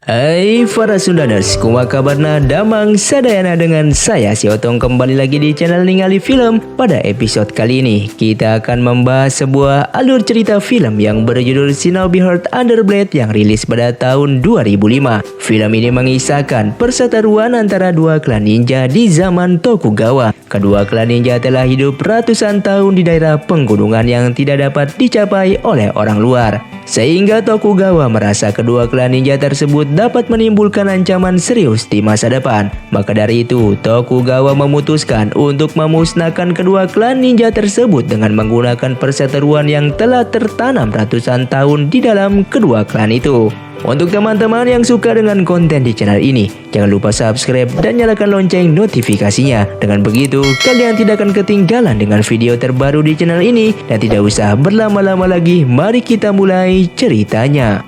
Hai para Sundaners, kumaha kabarna damang sadayana dengan saya si Otong kembali lagi di channel Ningali Film. Pada episode kali ini kita akan membahas sebuah alur cerita film yang berjudul Shinobi Heart Under Blade yang rilis pada tahun 2005. Film ini mengisahkan perseteruan antara dua klan ninja di zaman Tokugawa. Kedua klan ninja telah hidup ratusan tahun di daerah penggunungan yang tidak dapat dicapai oleh orang luar. Sehingga Tokugawa merasa kedua klan ninja tersebut dapat menimbulkan ancaman serius di masa depan. Maka dari itu, Tokugawa memutuskan untuk memusnahkan kedua klan ninja tersebut dengan menggunakan perseteruan yang telah tertanam ratusan tahun di dalam kedua klan itu. Untuk teman-teman yang suka dengan konten di channel ini, jangan lupa subscribe dan nyalakan lonceng notifikasinya. Dengan begitu, kalian tidak akan ketinggalan dengan video terbaru di channel ini. Dan tidak usah berlama-lama lagi, mari kita mulai ceritanya.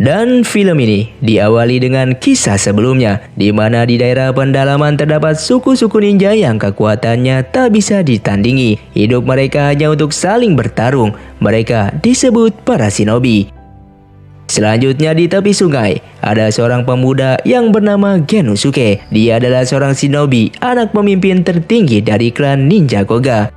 Dan film ini diawali dengan kisah sebelumnya, di mana di daerah pendalaman terdapat suku-suku ninja yang kekuatannya tak bisa ditandingi. Hidup mereka hanya untuk saling bertarung. Mereka disebut para shinobi. Selanjutnya di tepi sungai, ada seorang pemuda yang bernama Genosuke. Dia adalah seorang shinobi, anak pemimpin tertinggi dari klan Ninja Koga.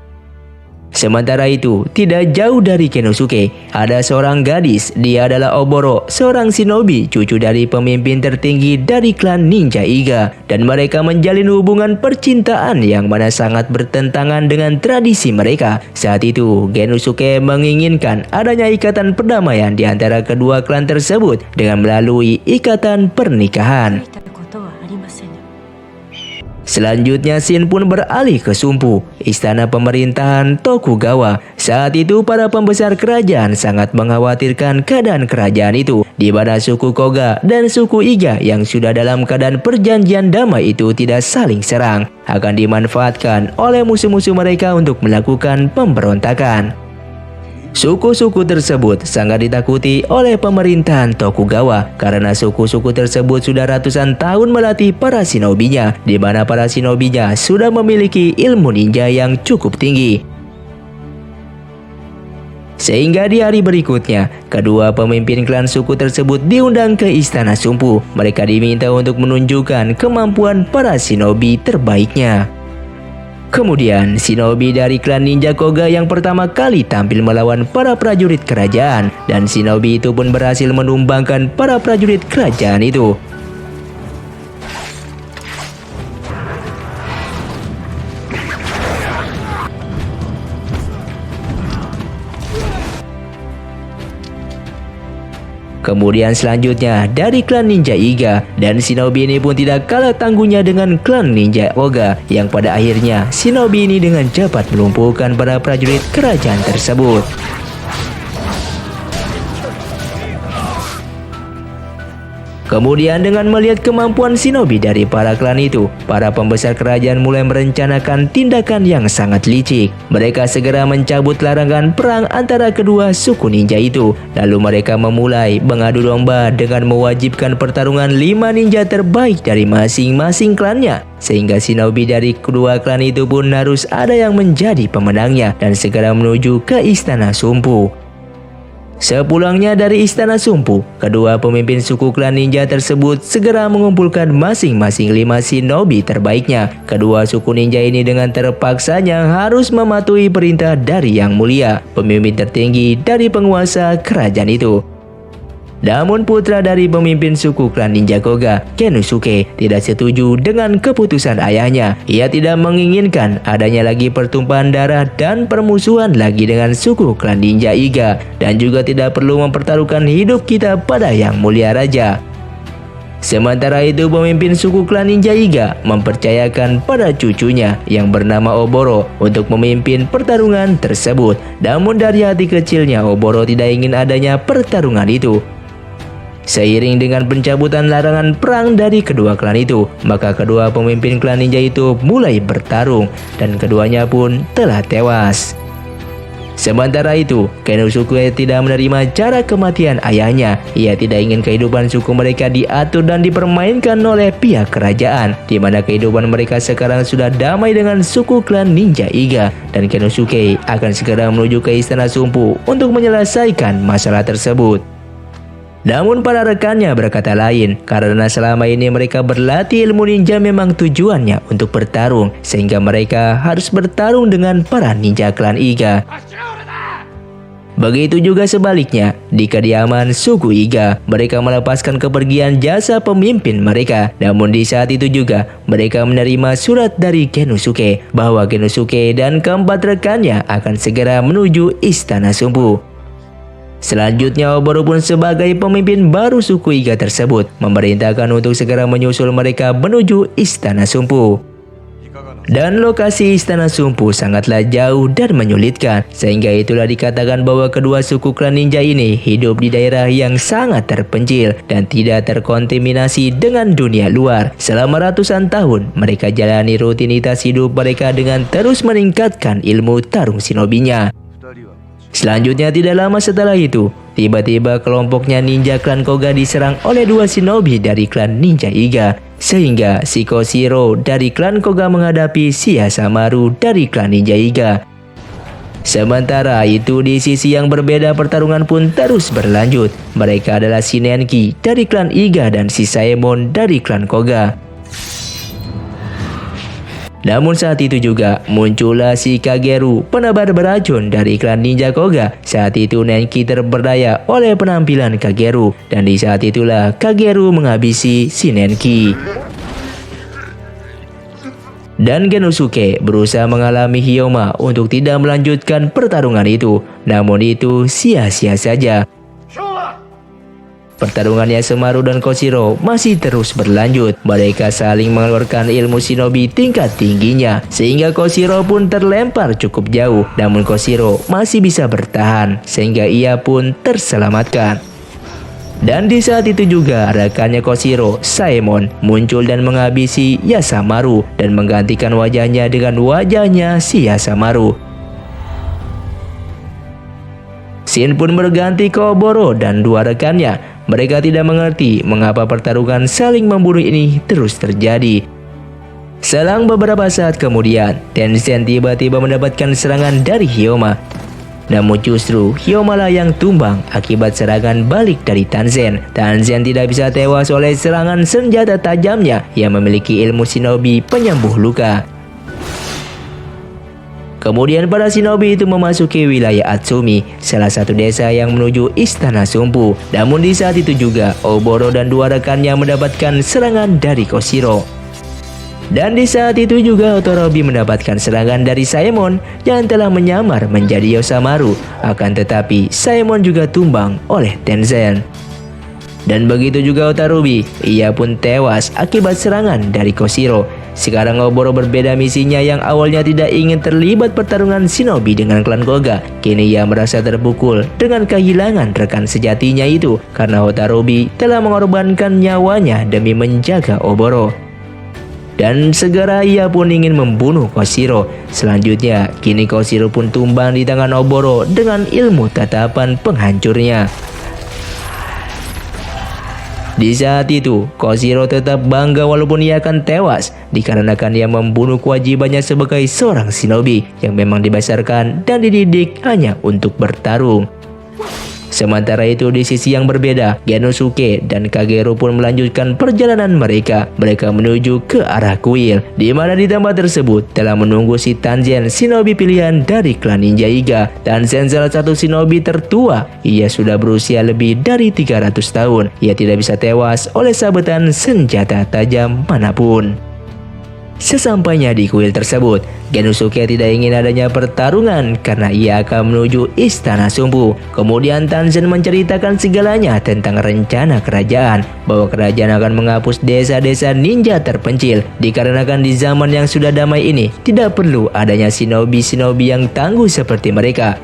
Sementara itu, tidak jauh dari Genosuke, ada seorang gadis. Dia adalah Oboro, seorang shinobi, cucu dari pemimpin tertinggi dari klan Ninja Iga. Dan mereka menjalin hubungan percintaan yang mana sangat bertentangan dengan tradisi mereka. Saat itu, Genosuke menginginkan adanya ikatan perdamaian di antara kedua klan tersebut dengan melalui ikatan pernikahan. Selanjutnya scene pun beralih ke Sumpu, istana pemerintahan Tokugawa. Saat itu para pembesar kerajaan sangat mengkhawatirkan keadaan kerajaan itu, di mana suku Koga dan suku Iga yang sudah dalam keadaan perjanjian damai itu tidak saling serang, akan dimanfaatkan oleh musuh-musuh mereka untuk melakukan pemberontakan. Suku-suku tersebut sangat ditakuti oleh pemerintahan Tokugawa karena suku-suku tersebut sudah ratusan tahun melatih para shinobinya, di mana para shinobinya sudah memiliki ilmu ninja yang cukup tinggi. Sehingga di hari berikutnya, kedua pemimpin klan suku tersebut diundang ke istana Sumpu. Mereka diminta untuk menunjukkan kemampuan para shinobi terbaiknya. Kemudian, shinobi dari klan Ninja Koga yang pertama kali tampil melawan para prajurit kerajaan, dan shinobi itu pun berhasil menumbangkan para prajurit kerajaan itu. Kemudian selanjutnya dari klan Ninja Iga, dan shinobi ini pun tidak kalah tangguhnya dengan klan Ninja Koga, yang pada akhirnya shinobi ini dengan cepat melumpuhkan para prajurit kerajaan tersebut. Kemudian dengan melihat kemampuan shinobi dari para klan itu, para pembesar kerajaan mulai merencanakan tindakan yang sangat licik. Mereka segera mencabut larangan perang antara kedua suku ninja itu. Lalu mereka memulai mengadu domba dengan mewajibkan pertarungan 5 ninja terbaik dari masing-masing klannya. Sehingga shinobi dari kedua klan itu pun harus ada yang menjadi pemenangnya dan segera menuju ke istana Sumpu. Sepulangnya dari istana Sumpu, kedua pemimpin suku klan ninja tersebut segera mengumpulkan masing-masing 5 shinobi terbaiknya. Kedua suku ninja ini dengan terpaksanya harus mematuhi perintah dari Yang Mulia, pemimpin tertinggi dari penguasa kerajaan itu. Namun putra dari pemimpin suku klan Ninja Koga, Genosuke, tidak setuju dengan keputusan ayahnya. Ia tidak menginginkan adanya lagi pertumpahan darah dan permusuhan lagi dengan suku klan Ninja Iga, dan juga tidak perlu mempertaruhkan hidup kita pada Yang Mulia Raja. Sementara itu pemimpin suku klan Ninja Iga mempercayakan pada cucunya yang bernama Oboro untuk memimpin pertarungan tersebut. Namun dari hati kecilnya Oboro tidak ingin adanya pertarungan itu. Seiring dengan pencabutan larangan perang dari kedua klan itu, maka kedua pemimpin klan ninja itu mulai bertarung dan keduanya pun telah tewas. Sementara itu, Kenosuke tidak menerima cara kematian ayahnya. Ia tidak ingin kehidupan suku mereka diatur dan dipermainkan oleh pihak kerajaan, di mana kehidupan mereka sekarang sudah damai dengan suku klan Ninja Iga, dan Kenosuke akan segera menuju ke Istana Sumpu untuk menyelesaikan masalah tersebut. Namun para rekannya berkata lain, karena selama ini mereka berlatih ilmu ninja memang tujuannya untuk bertarung, sehingga mereka harus bertarung dengan para ninja klan Iga. Begitu juga sebaliknya, di kediaman suku Iga, mereka melepaskan kepergian jasa pemimpin mereka. Namun di saat itu juga, mereka menerima surat dari Genosuke bahwa Genosuke dan keempat rekannya akan segera menuju Istana Sumpu. Selanjutnya, Oboro pun sebagai pemimpin baru suku Iga tersebut memerintahkan untuk segera menyusul mereka menuju Istana Sumpu. Dan lokasi Istana Sumpu sangatlah jauh dan menyulitkan, sehingga itulah dikatakan bahwa kedua suku klan ninja ini hidup di daerah yang sangat terpencil dan tidak terkontaminasi dengan dunia luar. Selama ratusan tahun, mereka jalani rutinitas hidup mereka dengan terus meningkatkan ilmu tarung shinobinya. Selanjutnya, tidak lama setelah itu, tiba-tiba kelompoknya ninja klan Koga diserang oleh dua shinobi dari klan Ninja Iga, sehingga si Koshiro dari klan Koga menghadapi si Asamaru dari klan Ninja Iga. Sementara itu, di sisi yang berbeda pertarungan pun terus berlanjut. Mereka adalah si Nenki dari klan Iga dan si Saemon dari klan Koga. Namun saat itu juga muncullah si Kageru, penebar beracun dari klan Ninja Koga. Saat itu Nenki terperdaya oleh penampilan Kageru, dan di saat itulah Kageru menghabisi si Nenki. Dan Genosuke berusaha mengalami Hyoma untuk tidak melanjutkan pertarungan itu. Namun itu sia-sia saja. Pertarungannya Asamaru dan Koshiro masih terus berlanjut. Mereka saling mengeluarkan ilmu shinobi tingkat tingginya, sehingga Koshiro pun terlempar cukup jauh. Namun Koshiro masih bisa bertahan, sehingga ia pun terselamatkan. Dan di saat itu juga rekannya Koshiro, Saemon, muncul dan menghabisi Asamaru dan menggantikan wajahnya dengan wajahnya si Asamaru. Shin pun berganti ke Oboro dan dua rekannya. Mereka tidak mengerti mengapa pertarungan saling membunuh ini terus terjadi. Selang beberapa saat kemudian, Tenzin tiba-tiba mendapatkan serangan dari Hyoma. Namun justru Hyoma lah yang tumbang akibat serangan balik dari Tenzin. Tenzin tidak bisa tewas oleh serangan senjata tajamnya yang memiliki ilmu shinobi penyembuh luka. Kemudian para shinobi itu memasuki wilayah Atsumi, salah satu desa yang menuju Istana Sumpu. Namun di saat itu juga Oboro dan dua rekannya mendapatkan serangan dari Koshiro. Dan di saat itu juga Hotorobi mendapatkan serangan dari Saemon yang telah menyamar menjadi Yosamaru. Akan tetapi Saemon juga tumbang oleh Tenzin. Dan begitu juga Hotorobi, ia pun tewas akibat serangan dari Koshiro. Sekarang Oboro berbeda misinya, yang awalnya tidak ingin terlibat pertarungan shinobi dengan klan Koga. Kini ia merasa terpukul dengan kehilangan rekan sejatinya itu, karena Hotorobi telah mengorbankan nyawanya demi menjaga Oboro. Dan segera ia pun ingin membunuh Koshiro. Selanjutnya, kini Koshiro pun tumbang di tangan Oboro dengan ilmu tatapan penghancurnya. Di saat itu, Koshiro tetap bangga walaupun ia akan tewas, dikarenakan ia membunuh kewajibannya sebagai seorang shinobi yang memang dibesarkan dan dididik hanya untuk bertarung. Sementara itu di sisi yang berbeda, Genosuke dan Kageru pun melanjutkan perjalanan mereka. Mereka menuju ke arah kuil, di mana di tempat tersebut telah menunggu si Tanzen, shinobi pilihan dari klan Ninja Iga. Tanzen salah satu shinobi tertua. Ia sudah berusia lebih dari 300 tahun. Ia tidak bisa tewas oleh sabetan senjata tajam manapun. Sesampainya di kuil tersebut, Genosuke tidak ingin adanya pertarungan karena ia akan menuju Istana Sumpu. Kemudian Tanzen menceritakan segalanya tentang rencana kerajaan, bahwa kerajaan akan menghapus desa-desa ninja terpencil, dikarenakan di zaman yang sudah damai ini tidak perlu adanya shinobi-shinobi yang tangguh seperti mereka.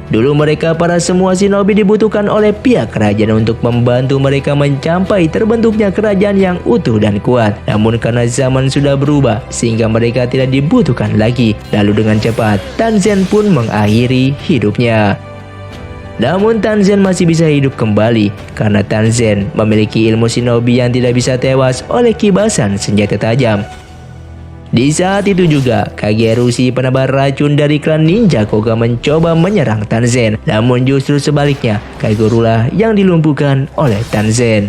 Dulu mereka para semua shinobi dibutuhkan oleh pihak kerajaan untuk membantu mereka mencapai terbentuknya kerajaan yang utuh dan kuat. Namun karena zaman sudah berubah sehingga mereka tidak dibutuhkan lagi. Lalu dengan cepat Tanzen pun mengakhiri hidupnya. Namun Tanzen masih bisa hidup kembali karena Tanzen memiliki ilmu shinobi yang tidak bisa tewas oleh kibasan senjata tajam. Di saat itu juga, Kagerushi penebar racun dari klan ninja Koga mencoba menyerang Tanzen. Namun justru sebaliknya, Kageru lah yang dilumpuhkan oleh Tanzen.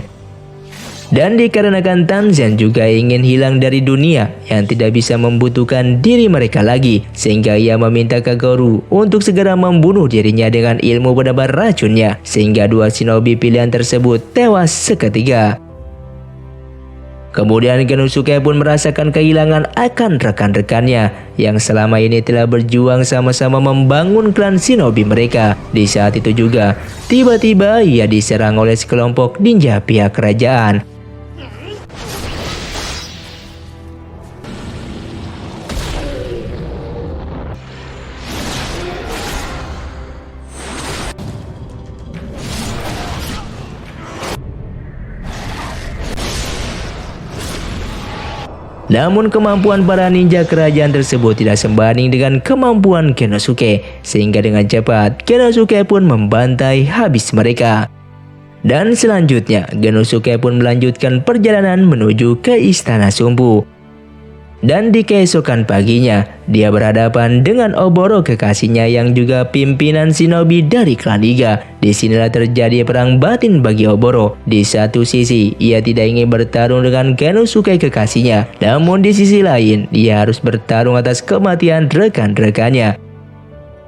Dan dikarenakan Tanzen juga ingin hilang dari dunia yang tidak bisa membutuhkan diri mereka lagi, sehingga ia meminta Kageru untuk segera membunuh dirinya dengan ilmu penebar racunnya, sehingga dua shinobi pilihan tersebut tewas seketika. Kemudian Genosuke pun merasakan kehilangan akan rekan-rekannya yang selama ini telah berjuang sama-sama membangun klan shinobi mereka. Di saat itu juga, tiba-tiba ia diserang oleh sekelompok ninja pihak kerajaan. Namun kemampuan para ninja kerajaan tersebut tidak sebanding dengan kemampuan Genosuke, sehingga dengan cepat Genosuke pun membantai habis mereka. Dan selanjutnya Genosuke pun melanjutkan perjalanan menuju ke Istana Sumpu. Dan di keesokan paginya, dia berhadapan dengan Oboro kekasihnya yang juga pimpinan shinobi dari klan Iga. Disinilah terjadi perang batin bagi Oboro. Di satu sisi, ia tidak ingin bertarung dengan Genosuke kekasihnya. Namun di sisi lain, ia harus bertarung atas kematian rekan-rekannya.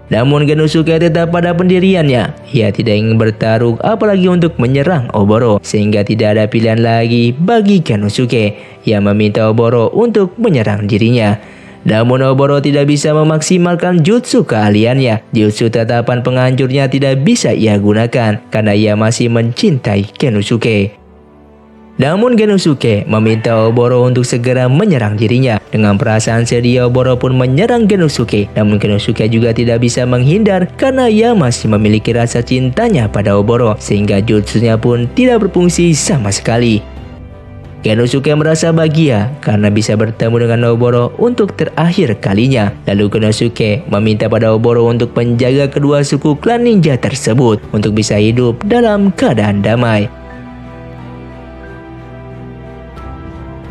Namun Genosuke tetap pada pendiriannya. Ia tidak ingin bertarung apalagi untuk menyerang Oboro, sehingga tidak ada pilihan lagi bagi Genosuke. Ia meminta Oboro untuk menyerang dirinya. Namun Oboro tidak bisa memaksimalkan jutsu keahliannya. Jutsu tatapan penghancurnya tidak bisa ia gunakan karena ia masih mencintai Genosuke. Namun Genosuke meminta Oboro untuk segera menyerang dirinya. Dengan perasaan sedih, Oboro pun menyerang Genosuke. Namun Genosuke juga tidak bisa menghindar karena ia masih memiliki rasa cintanya pada Oboro, sehingga jutsunya pun tidak berfungsi sama sekali. Genosuke merasa bahagia karena bisa bertemu dengan Oboro untuk terakhir kalinya. Lalu Genosuke meminta pada Oboro untuk menjaga kedua suku klan ninja tersebut untuk bisa hidup dalam keadaan damai.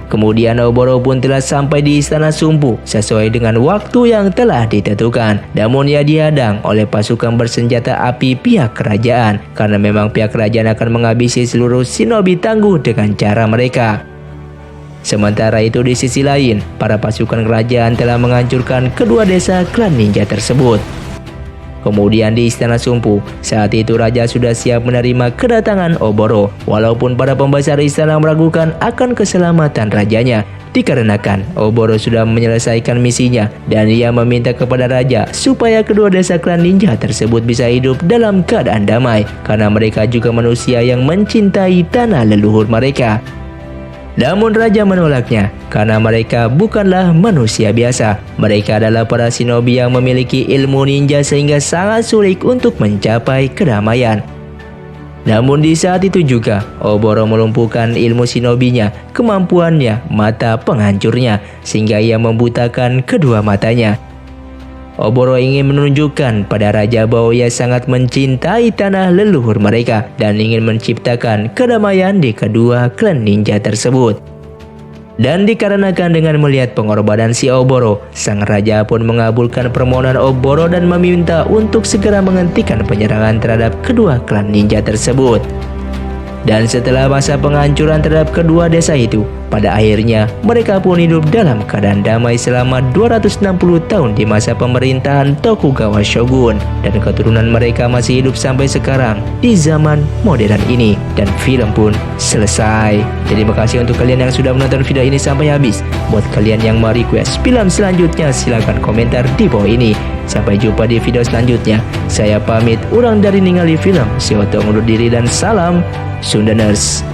Kemudian Oboro pun telah sampai di Istana Sumpu sesuai dengan waktu yang telah ditentukan. Namun ia dihadang oleh pasukan bersenjata api pihak kerajaan karena memang pihak kerajaan akan menghabisi seluruh shinobi tangguh dengan cara mereka. Sementara itu di sisi lain, para pasukan kerajaan telah menghancurkan kedua desa klan ninja tersebut. Kemudian di Istana Sumpu, saat itu Raja sudah siap menerima kedatangan Oboro. Walaupun para pembesar istana meragukan akan keselamatan rajanya, dikarenakan Oboro sudah menyelesaikan misinya dan ia meminta kepada Raja supaya kedua desa klan ninja tersebut bisa hidup dalam keadaan damai karena mereka juga manusia yang mencintai tanah leluhur mereka. Namun Raja menolaknya karena mereka bukanlah manusia biasa. Mereka adalah para shinobi yang memiliki ilmu ninja sehingga sangat sulit untuk mencapai kedamaian. Namun di saat itu juga Oboro melumpuhkan ilmu shinobinya, kemampuannya, mata penghancurnya, sehingga ia membutakan kedua matanya. Oboro ingin menunjukkan pada Raja bahwa ia sangat mencintai tanah leluhur mereka dan ingin menciptakan kedamaian di kedua klan ninja tersebut. Dan dikarenakan dengan melihat pengorbanan si Oboro, sang Raja pun mengabulkan permohonan Oboro dan meminta untuk segera menghentikan penyerangan terhadap kedua klan ninja tersebut. Dan setelah masa penghancuran terhadap kedua desa itu, pada akhirnya mereka pun hidup dalam keadaan damai selama 260 tahun di masa pemerintahan Tokugawa Shogun. Dan keturunan mereka masih hidup sampai sekarang di zaman modern ini. Dan film pun selesai. Terima kasih untuk kalian yang sudah menonton video ini sampai habis. Buat kalian yang mau request film selanjutnya, silahkan komentar di bawah ini. Sampai jumpa di video selanjutnya. Saya pamit, urang dari ningali film. Saya undur diri dan salam Sundaners.